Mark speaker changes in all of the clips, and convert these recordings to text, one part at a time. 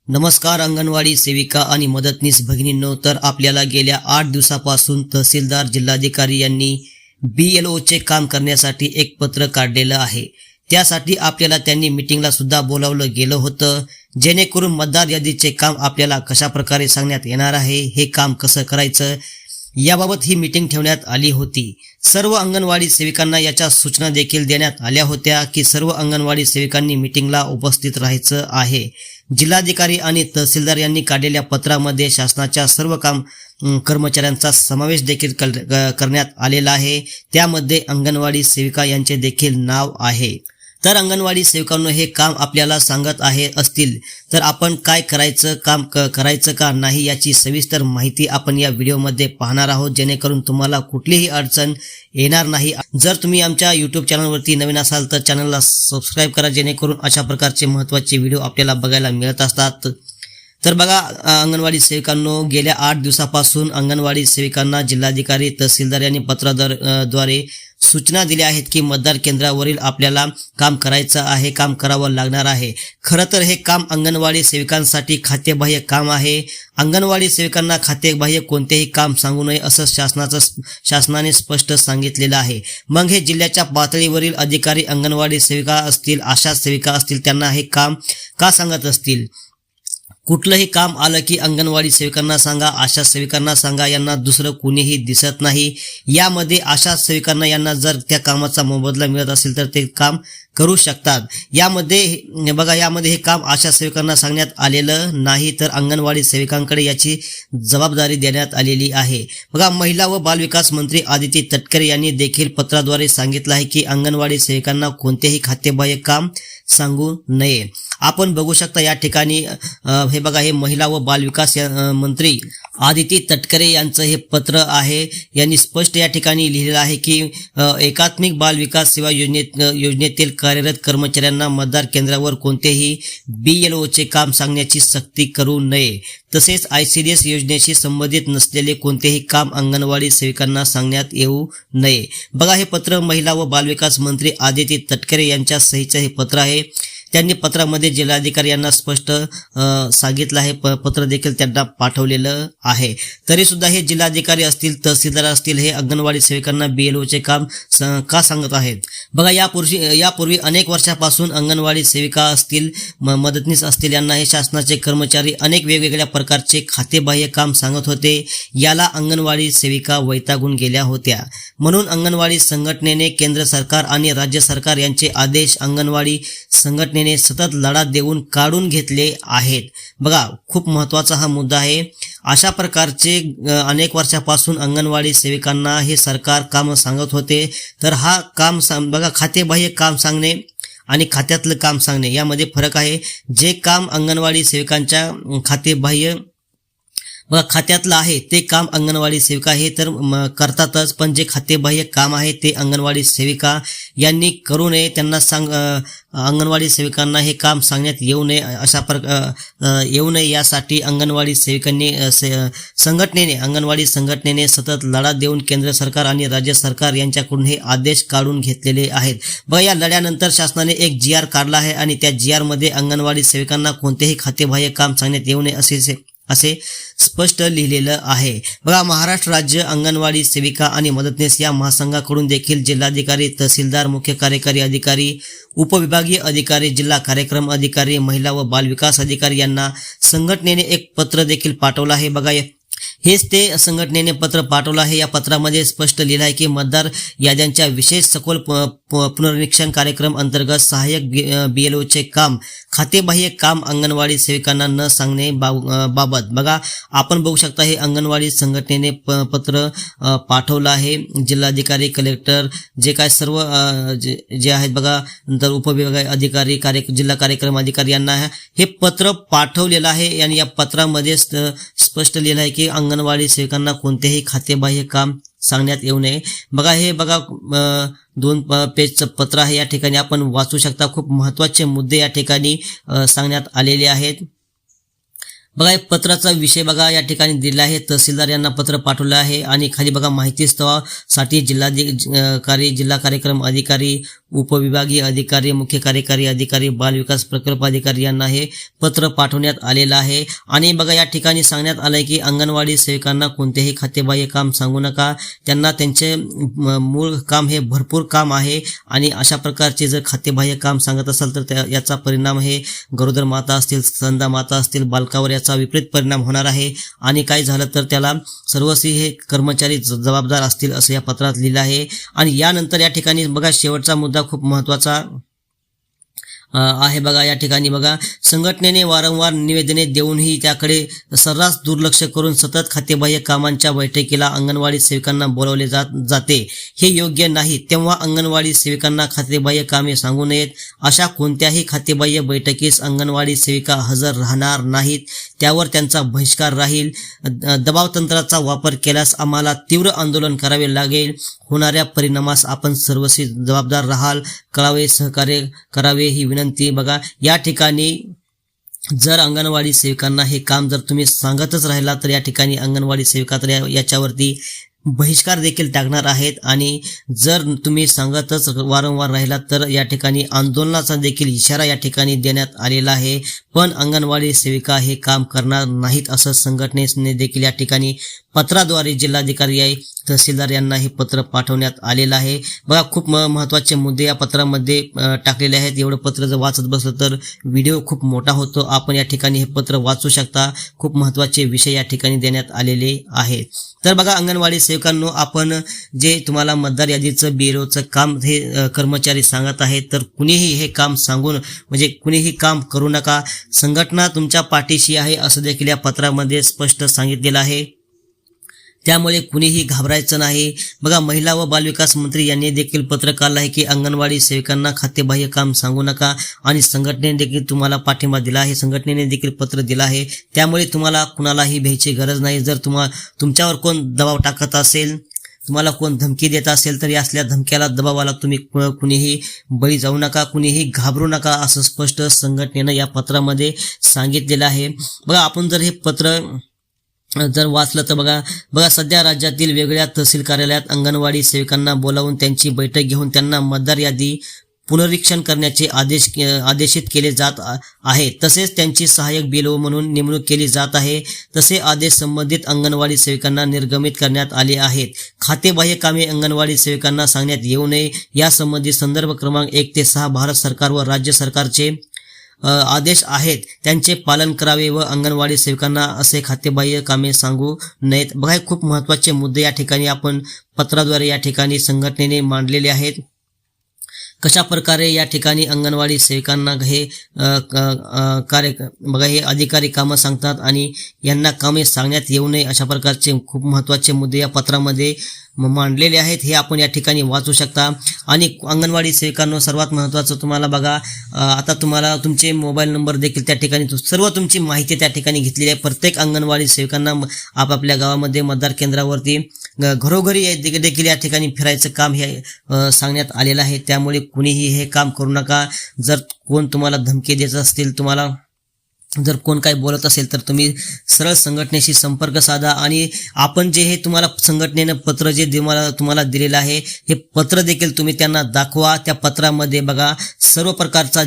Speaker 1: नमस्कार अंगणवाडी सेविका आणि मदतनीस भगिनींनो, तर आपल्याला गेल्या 8 दिवसापासून तहसीलदार जिल्हाधिकारी यांनी BLO चे काम करण्यासाठी एक पत्र काढलेलं आहे। त्यासाठी आपल्याला त्यांनी मीटिंगला सुद्धा बोलावलं गेलं होतं, जेणेकरून मतदार यादीचे काम आपल्याला कशा प्रकारे सांगण्यात येणार आहे, हे काम कसं करायचं याबाबत ही मीटिंग ठेवण्यात आली होती। सर्व अंगणवाडी सेविकांना याच्या सूचना देखील देण्यात आल्या होत्या की सर्व अंगणवाडी सेविकांनी मीटिंगला उपस्थित राहायचं आहे। जिल्हाधिकारी आणि तहसीलदार यांनी काढलेल्या पत्रामध्ये शासनाच्या सर्व कर्मचाऱ्यांचा समावेश देखील करण्यात आलेला आहे। त्यामध्ये अंगणवाडी सेविका यांचे देखील नाव आहे। तर अंगणवाडी सेविकांनो, हे काम आपल्याला सांगत असतील तर आपण काय करायचं का नाही याची सविस्तर माहिती आपण या व्हिडिओमध्ये पाहणार आहोत, जेणेकरून तुम्हाला कुठलीही अडचण येणार नाही। जर तुम्ही आमच्या YouTube चॅनलवरती नवीन असाल तर चॅनलला सबस्क्राइब करा, जेणेकरून अशा प्रकारचे महत्त्वाचे व्हिडिओ आपल्याला बघायला मिळत असतात। तर बघा अंगणवाडी सेविकांनो, गेल्या 8 दिवसापासून अंगणवाडी सेविकांना जिल्हाधिकारी तहसीलदार यांनी पत्राद्वारे सूचना दिल्या आहेत की मतदार केंद्रावरील आपल्याला काम करायचं आहे, काम करावं लागणार आहे। खरं तर हे काम अंगणवाडी सेविकांसाठी खातेबाह्य काम आहे। अंगणवाडी सेविकांना खातेबाह्य कोणतेही काम सांगू नये असं शासनाने स्पष्ट सांगितलेलं आहे। मग हे जिल्ह्याच्या पातळीवरील अधिकारी अंगणवाडी सेविका असतील, आशा सेविका असतील, त्यांना हे काम का सांगत असतील? कुठलंही काम आलं की अंगणवाडी सेविकांना सांगा, आशा सेविकांना सांगा, यांना दुसरं कुणीही दिसत नाही। यामध्ये आशा सेविकांना यांना जर त्या कामाचा मोबदला मिळत असेल तर ते काम करू शकतात। यामध्ये हे काम आशा सेविकांना सांगण्यात आलेलं नाही, तर अंगणवाडी सेविकांकडे याची जबाबदारी देण्यात आलेली आहे। बघा, महिला व बालविकास मंत्री आदिती तटकरे यांनी देखील पत्राद्वारे सांगितलं आहे की अंगणवाडी सेविकांना कोणतेही खातेबाह्य काम सांगू नये। आपण बघू शकता या ठिकाणी हे बघा, हे महिला व बालविकास मंत्री आदिती तटकरे यांचं हे पत्र आहे। यांनी स्पष्ट या ठिकाणी लिहिलेलं आहे की एकात्मिक बाल विकास सेवा योजनेतील कार्यरत कर्मचाऱ्यांना मतदार केंद्रावर कोणतेही BLO चे काम सांगण्याची सक्ती करू नये। तसेच ICDS योजनेशी संबंधित नसलेले कोणतेही काम अंगणवाडी सेविकांना सांगण्यात येऊ नये। बघा, हे पत्र महिला व बालविकास मंत्री आदिती तटकरे यांच्या सहीचं हे पत्र आहे। त्यांनी पत्रामध्ये जिल्हाधिकारी यांना स्पष्ट सांगितलं आहे, पत्र देखील त्यांना पाठवलेलं आहे। तरी सुद्धा हे जिल्हाधिकारी असतील, तहसीलदार असतील, हे अंगणवाडी सेविकांना BLO चे काम का सांगत आहेत? बघा, यापूर्वी अनेक वर्षापासून अंगणवाडी सेविका असतील, मदतनीस असतील, यांना हे शासनाचे कर्मचारी अनेक वेगवेगळ्या प्रकारचे खातेबाह्य काम सांगत होते। याला अंगणवाडी सेविका वैतागून गेल्या होत्या। म्हणून अंगणवाडी संघटनेने केंद्र सरकार आणि राज्य सरकार यांचे आदेश अंगणवाडी संघटनेने सतत लढा देऊन काढून घेतले आहेत। बघा, खूप महत्त्वाचा हा मुद्दा आहे। अशा प्रकारचे अनेक वर्षापासून अंगणवाडी सेविकांना हे सरकार काम सांगत होते, तर हा काम बघा, खातेबाह्य काम सांगणे आणि खात्यातलं काम सांगणे यामध्ये फरक आहे। जे काम अंगणवाडी सेविकांच्या खात्यातलं आहे ते काम अंगणवाडी सेविका हे तर करतातच, पण जे खातेबाह्य काम आहे ते अंगणवाडी सेविका यांनी करू नये। त्यांना अंगणवाडी सेविकांना हे काम सांगण्यात येऊ नये यासाठी अंगणवाडी संघटनेने सतत लढा देऊन केंद्र सरकार आणि राज्य सरकार यांच्याकडून हे आदेश काढून घेतलेले आहेत। बघा, या लढ्यानंतर शासनाने एक GR काढला आहे आणि त्या GR मध्ये अंगणवाडी सेविकांना कोणतेही खातेबाह्य काम सांगण्यात येऊ नये असे स्पष्ट लिहिलेलं आहे। बघा, महाराष्ट्र राज्य अंगणवाडी सेविका आणि मदतनीस या महासंघाकडून देखील जिल्हाधिकारी, तहसीलदार, मुख्य कार्यकारी अधिकारी, उपविभागीय अधिकारी, जिल्हा कार्यक्रम अधिकारी, महिला व बाल विकास अधिकारी यांना संघटनेने एक पत्र देखील पाठवलं आहे। बघा, हेच ते संघटनेने पत्र पाठवलं आहे। या पत्रामध्ये स्पष्ट लिहिलं आहे की मतदार याद्यांच्या विशेष सखोल पुनर्निरीक्षण कार्यक्रम अंतर्गत सहाय्यक BLO चे काम खातेबाह्य काम अंगणवाडी सेविकांना न सांगणे बाबत। बघा, आपण बघू शकता हे अंगणवाडी संघटनेने पत्र पाठवलं आहे। जिल्हाधिकारी, कलेक्टर, जे काय सर्व जे आहेत बघा, नंतर उपविभागीय अधिकारी, जिल्हा कार्यक्रम अधिकारी यांना हे पत्र पाठवलेलं आहे। आणि या पत्रामध्ये स्पष्ट लिहिलं आहे की अंगणवाडी सेविकांना कोणतेही खातेबाह्य काम सांगण्यात येऊ नये। बघा, हे बघा 2 पेजचं पत्र आहे। या ठिकाणी आपण वाचू शकता, खूप महत्त्वाचे मुद्दे या ठिकाणी सांगण्यात आलेले आहेत। बघा या पत्राचा विषय बघा या ठिकाणी दिला आहे. तहसीलदार यांना पत्र पाठवलं आहे आणि खाली बघा माहिती स्तवासाठी जिल्हाधिकारी, जिल्हा कार्यक्रम अधिकारी, उपविभागीय अधिकारी, मुख्य कार्यकारी अधिकारी, बाल विकास प्रकल्प अधिकारी यांना हे पत्र पाठवण्यात आलेलं आहे. आणि बघा या ठिकाणी सांगण्यात आलंय की अंगणवाडी सेविकांना कोणतेही खातेबाह्य काम सांगू नका. त्यांना त्यांचे मूळ काम हे भरपूर काम आहे आणि अशा प्रकारचे जर खातेबाह्य काम सांगत असाल तर याचा परिणाम हे गरोदर माता असतील, स्तनदा माता असतील, बालकावर याचा विपरीत परिणाम होणार आहे आणि काही झालं तर त्याला सर्वस्वी हे कर्मचारी जबाबदार असतील असं या पत्रात लिहिलं आहे. आणि यानंतर या ठिकाणी बघा शेवटचा मुद्दा खूप महत्त्वाचा आहे. बघा या ठिकाणी बघा संघटनेने वारंवार निवेदने देऊनही त्याकडे सर्रास दुर्लक्ष करून सतत खातेबाह्य कामांच्या बैठकीला अंगणवाडी सेविकांना बोलावले जाते. हे योग्य नाही. तेव्हा अंगणवाडी सेविकांना खातेबाह्य कामे सांगू नयेत. अशा कोणत्याही खातेबाह्य बैठकीस अंगणवाडी सेविका हजर राहणार नाहीत. त्यावर त्यांचा बहिष्कार राहील. दबाव तंत्राचा वापर केल्यास आम्हाला तीव्र आंदोलन करावे लागेल. होणाऱ्या परिणामास आपण सर्वस्वी जबाबदार राहाल. कळावे, सहकार्य करावे ही विनंती. बघा या ठिकाणी जर अंगणवाडी सेविकांना हे काम जर तुम्ही सांगतच राहिला तर या ठिकाणी अंगणवाडी सेविका तर याच्यावरती बहिष्कार देखील टाकणार आहेत आणि जर तुम्ही सांगतच वारंवार राहिलात तर या ठिकाणी आंदोलनाचा देखील इशारा या ठिकाणी देण्यात आलेला आहे. पण अंगणवाडी सेविका हे काम करणार नाहीत असं संघटनेने देखील या ठिकाणी पत्राद्वारे जिल्हाधिकारी आहे तहसीलदार यांना हे पत्र पाठवण्यात आलेलं आहे. बघा खूप महत्त्वाचे मुद्दे या पत्रामध्ये टाकलेले आहेत. एवढं पत्र जर वाचत बसलं तर व्हिडिओ खूप मोठा होतो. आपण या ठिकाणी हे पत्र वाचू शकता. खूप महत्त्वाचे विषय या ठिकाणी देण्यात आलेले आहेत. तर बघा अंगणवाडी सेवकांनो, आपण जे तुम्हाला मतदार यादीचं BLOचं काम हे कर्मचारी सांगत आहेत तर कुणीही हे काम सांगून म्हणजे कुणीही काम करू नका. संघटना तुमच्या पाठीशी आहे असं देखील या पत्रामध्ये स्पष्ट सांगितलेलं आहे. त्यामुळे कुणीही घाबरायचं नाही. बघा महिला व बालविकास मंत्री यांनी देखील पत्र काढलं आहे की अंगणवाडी सेविकांना खातेबाह्य काम सांगू नका आणि संघटनेने देखील तुम्हाला पाठिंबा दिला आहे. संघटनेने देखील पत्र दिलं आहे. त्यामुळे तुम्हाला कुणालाही भ्यायची गरज नाही. जर तुमच्यावर कोण दबाव टाकत असेल, तुम्हाला कोण धमकी देत असेल तर असल्या धमक्याला, दबावाला तुम्ही कुणीही बळी जाऊ नका, कुणीही घाबरू नका असं स्पष्ट संघटनेनं या पत्रामध्ये सांगितलेलं आहे. बघा आपण जर हे पत्र जर वाचलं तर बघा सध्या राज्यातील वेगळ्या तहसील कार्यालयात अंगणवाडी सेविकांना बोलावून त्यांची बैठक घेऊन त्यांना मतदार यादी पुनरीक्षण करण्याचे आदेशित केले जात आहे. तसेच त्यांची सहाय्यक BLO म्हणून नेमणूक केली जात आहे. तसे आदेश संबंधित अंगणवाडी सेविकांना निर्गमित करण्यात आले आहेत. खातेबाह्य कामे अंगणवाडी सेविकांना सांगण्यात येऊ नये यासंबंधी संदर्भ क्रमांक 1 ते 6 भारत सरकार व राज्य सरकारचे आदेश आहेत, त्यांचे पालन करावे व अंगणवाडी सेविकांना असे खातेबाह्य कामे सांगू नयेत. बघा खूप महत्त्वाचे मुद्दे या ठिकाणी आपण पत्राद्वारे या ठिकाणी संघटनेने मांडलेले आहेत. कशा प्रकारे या ठिकाणी अंगणवाडी सेविकांना हे कार्य बघा हे अधिकारी कामं सांगतात आणि यांना कामे सांगण्यात येऊ नये अशा प्रकारचे खूप महत्त्वाचे मुद्दे या पत्रामध्ये मांडलेले आहेत. हे आपण या ठिकाणी वाचू शकता. आणि अंगणवाडी सेविकांनो सर्वात महत्त्वाचं तुम्हाला बघा आता तुम्हाला तुमचे मोबाईल नंबर देखील त्या ठिकाणी सर्व तुमची माहिती त्या ठिकाणी घेतलेली आहे. प्रत्येक अंगणवाडी सेविकांना आपापल्या गावामध्ये मतदार केंद्रावरती घरोघरी देखील या ठिकाणी फिरायचं काम हे सांगण्यात आलेलं आहे. त्यामुळे कुणीही हे काम करू नका. जर कोण तुम्हाला धमकी देत असतील, तुम्हाला जर कोण काही बोलत असेल तर तुम्ही सरळ संघटनेशी संपर्क साधा आणि आपण जे हे तुम्हाला संघटनेनं पत्र जे तुम्हाला दिलेलं आहे हे पत्र देखील तुम्ही त्यांना दाखवा. त्या पत्रामध्ये बघा सर्व प्रकारचा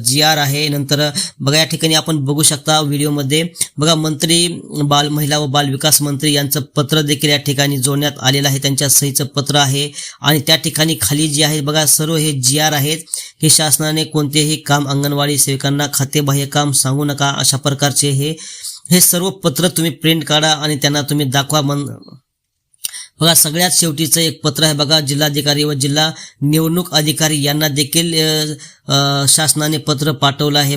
Speaker 1: GR आहे. नंतर बघा या ठिकाणी आपण बघू शकता व्हिडिओमध्ये बघा मंत्री महिला व बाल विकास मंत्री यांचं पत्र देखील या ठिकाणी जोडण्यात आलेलं आहे. त्यांच्या सहीचं पत्र आहे आणि त्या ठिकाणी खाली जे आहे बघा सर्व हे GR आहेत. हे शासनाने कोणतेही काम अंगणवाडी सेविकांना खातेबाह्य काम सांगू नका अशा प्रकारचे हे सर्व पत्र तुम्ही प्रिंट काढा आणि त्यांना तुम्ही दाखवा. बघा सगळ्यात शेवटीचं एक पत्र आहे बघा जिल्हाधिकारी व जिल्हा निवडणूक अधिकारी यांना देखील शासनाने पत्र पाठवलं आहे.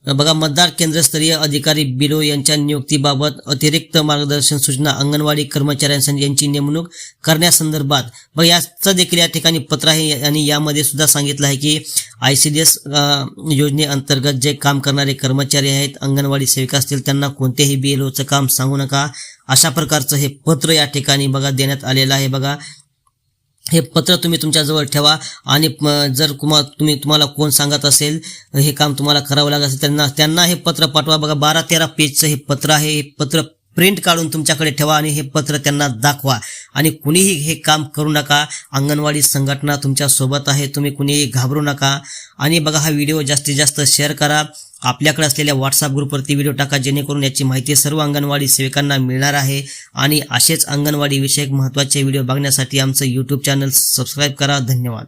Speaker 1: बघा मतदार केंद्रस्तरीय अधिकारी BLO यांच्या नियुक्तीबाबत अतिरिक्त मार्गदर्शन सूचना अंगणवाडी कर्मचाऱ्यांसाठी यांची नेमणूक करण्यासंदर्भात बघा याचं देखील या ठिकाणी पत्र आहे. आणि यामध्ये सुद्धा सांगितलं आहे की ICDS योजनेअंतर्गत जे काम करणारे कर्मचारी आहेत, अंगणवाडी सेविका असतील, त्यांना कोणतेही BLOचं काम सांगू नका अशा प्रकारचं हे पत्र या ठिकाणी बघा देण्यात आलेलं आहे. बघा हे पत्र तुम्ही तुमच्याजवळ ठेवा आणि जर तुम्हाला कोण सांगत असेल हे काम तुम्हाला करावं लागत असेल त्यांना हे पत्र पाठवा. बघा 12-13 पेजचं हे पत्र आहे. हे पत्र प्रिंट काढून तुमच्याकडे ठेवा आणि हे पत्र त्यांना दाखवा. आणि कुणीही हे काम करू नका. अंगणवाडी संघटना तुमच्या सोबत आहे. तुम्ही कुणीही घाबरू नका. आणि बघा हा व्हिडिओ जास्तीत जास्त शेअर करा. आपल्याकडे असलेल्या व्हॉट्सअप ग्रुपवरती व्हिडिओ टाका, जेणेकरून याची माहिती सर्व अंगणवाडी सेविकांना मिळणार आहे. आणि असेच अंगणवाडी विषयक महत्त्वाचे व्हिडिओ बघण्यासाठी आमचं YouTube चॅनल सबस्क्राईब करा. धन्यवाद.